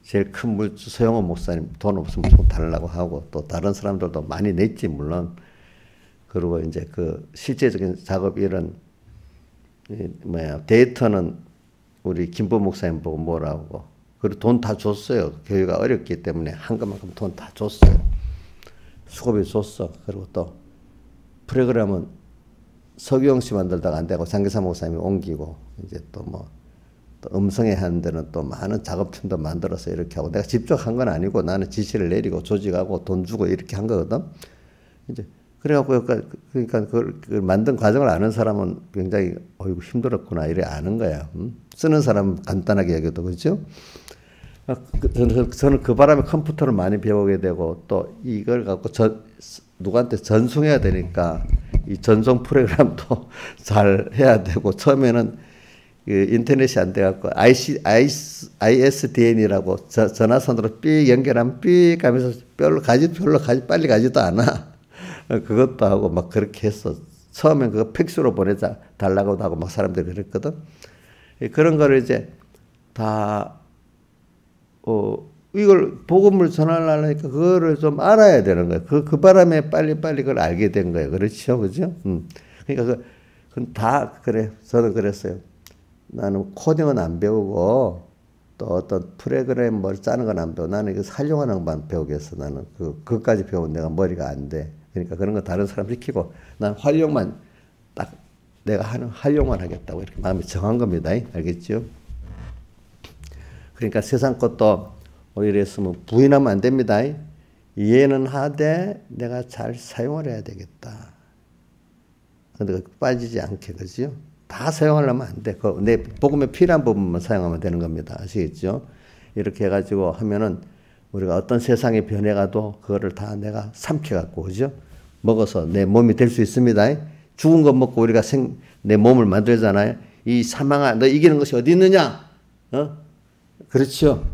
[SPEAKER 1] 제일 큰 물주 서영원 목사님 돈 없으면 좀 달라고 하고 또 다른 사람들도 많이 냈지 물론. 그리고 이제 그 실제적인 작업 이런 데이터는 우리 김보 목사님 보고 뭐라고. 그리고 돈 다 줬어요. 교회가 어렵기 때문에 한 것만큼 돈 다 줬어요. 수고비 줬어. 그리고 또 프로그램은 서규영 씨 만들다가 안 되고 장기사 목사님이 옮기고 이제 또 또 음성에 하는 데는 또 많은 작업팀도 만들어서 이렇게 하고 내가 직접 한 건 아니고 나는 지시를 내리고 조직하고 돈 주고 이렇게 한 거거든. 이제 그래갖고 그러니까 그걸 만든 과정을 아는 사람은 굉장히 어이구 힘들었구나 이래 아는 거야. 쓰는 사람은 간단하게 여겨도 그렇죠. 저는 그 바람에 컴퓨터를 많이 배우게 되고 또 이걸 갖고 누구한테 전송해야 되니까 이 전송 프로그램도 잘 해야 되고 처음에는 인터넷이 안 돼갖고 ISDN이라고 전화선으로 삑 연결하면 삑 하면서 별로 빨리 가지도 않아. 그것도 하고 막 그렇게 했어. 처음엔 그거 팩스로 달라고도 하고 막 사람들이 그랬거든. 그런 거를 이제 다 이걸 복음을 전하려니까 그거를 좀 알아야 되는 거예요. 그 바람에 빨리빨리 그걸 알게 된 거예요. 그렇죠, 그죠? 그러니까 그건 다 그래. 저는 그랬어요. 나는 코딩은 안 배우고 또 어떤 프로그램 뭘 짜는 건 안 배우고 나는 이거 활용하는 것만 배우겠어. 나는 그것까지 배우면 내가 머리가 안 돼. 그러니까 그런 거 다른 사람 시키고 난 활용만 딱 내가 하는 활용만 하겠다고 이렇게 마음이 정한 겁니다. 알겠죠? 그러니까 세상 것도 오히려 했으면 부인하면 안 됩니다. 이해는 하되 내가 잘 사용을 해야 되겠다. 근데 빠지지 않게 그죠? 다 사용하려면 안 돼. 내 복음에 필요한 부분만 사용하면 되는 겁니다. 아시겠죠? 이렇게 해가지고 하면은 우리가 어떤 세상의 변해가도 그거를 다 내가 삼켜갖고, 그죠? 먹어서 내 몸이 될 수 있습니다. 죽은 거 먹고 우리가 내 몸을 만들잖아요. 이 사망아, 너 이기는 것이 어디 있느냐? 그렇죠.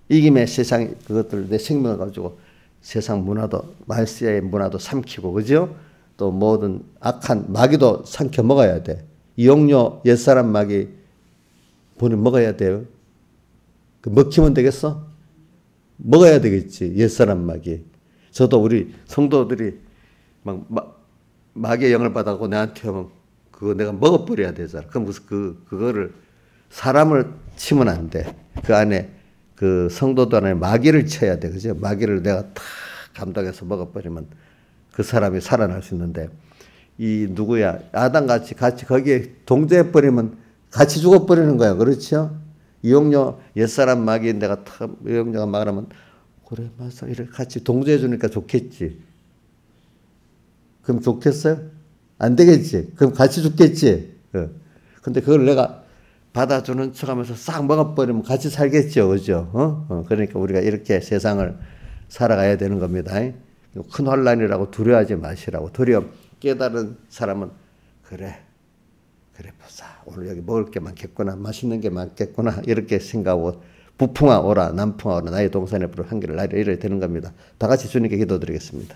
[SPEAKER 1] 이김의 세상, 그것들, 내 생명을 가지고 세상 문화도, 말세의 문화도 삼키고, 그죠? 또 모든 악한 마귀도 삼켜 먹어야 돼. 이용료 옛사람 마귀 보내 먹어야 돼요. 그 먹히면 되겠어? 먹어야 되겠지. 옛사람 마귀. 저도 우리 성도들이 마귀의 영을 받아고 내한테 오면 그거 내가 먹어버려야 되잖아. 그럼 그거를 사람을 치면 안 돼. 그 안에 그 성도들 안에 마귀를 쳐야 돼. 그죠? 마귀를 내가 다 감당해서 먹어버리면 그 사람이 살아날 수 있는데, 이 누구야? 아담같이 같이 거기에 동조해버리면 같이 죽어버리는 거야. 그렇죠? 이용료 옛사람 마귀 내가 이용료가 말하면 그래 맞아 이렇게 같이 동조해 주니까 좋겠지. 그럼 좋겠어요? 안 되겠지. 그럼 같이 죽겠지. 근데 그걸 내가 받아주는 척하면서 싹 먹어버리면 같이 살겠죠, 그죠? 그러니까 우리가 이렇게 세상을 살아가야 되는 겁니다. 큰 환란이라고 두려워하지 마시라고. 도리어 깨달은 사람은 그래 보자. 오늘 여기 먹을 게 많겠구나. 맛있는 게 많겠구나. 이렇게 생각하고 부풍아 오라 남풍아 오라 나의 동산에 불어 한기를 나이라 이래 되는 겁니다. 다 같이 주님께 기도드리겠습니다.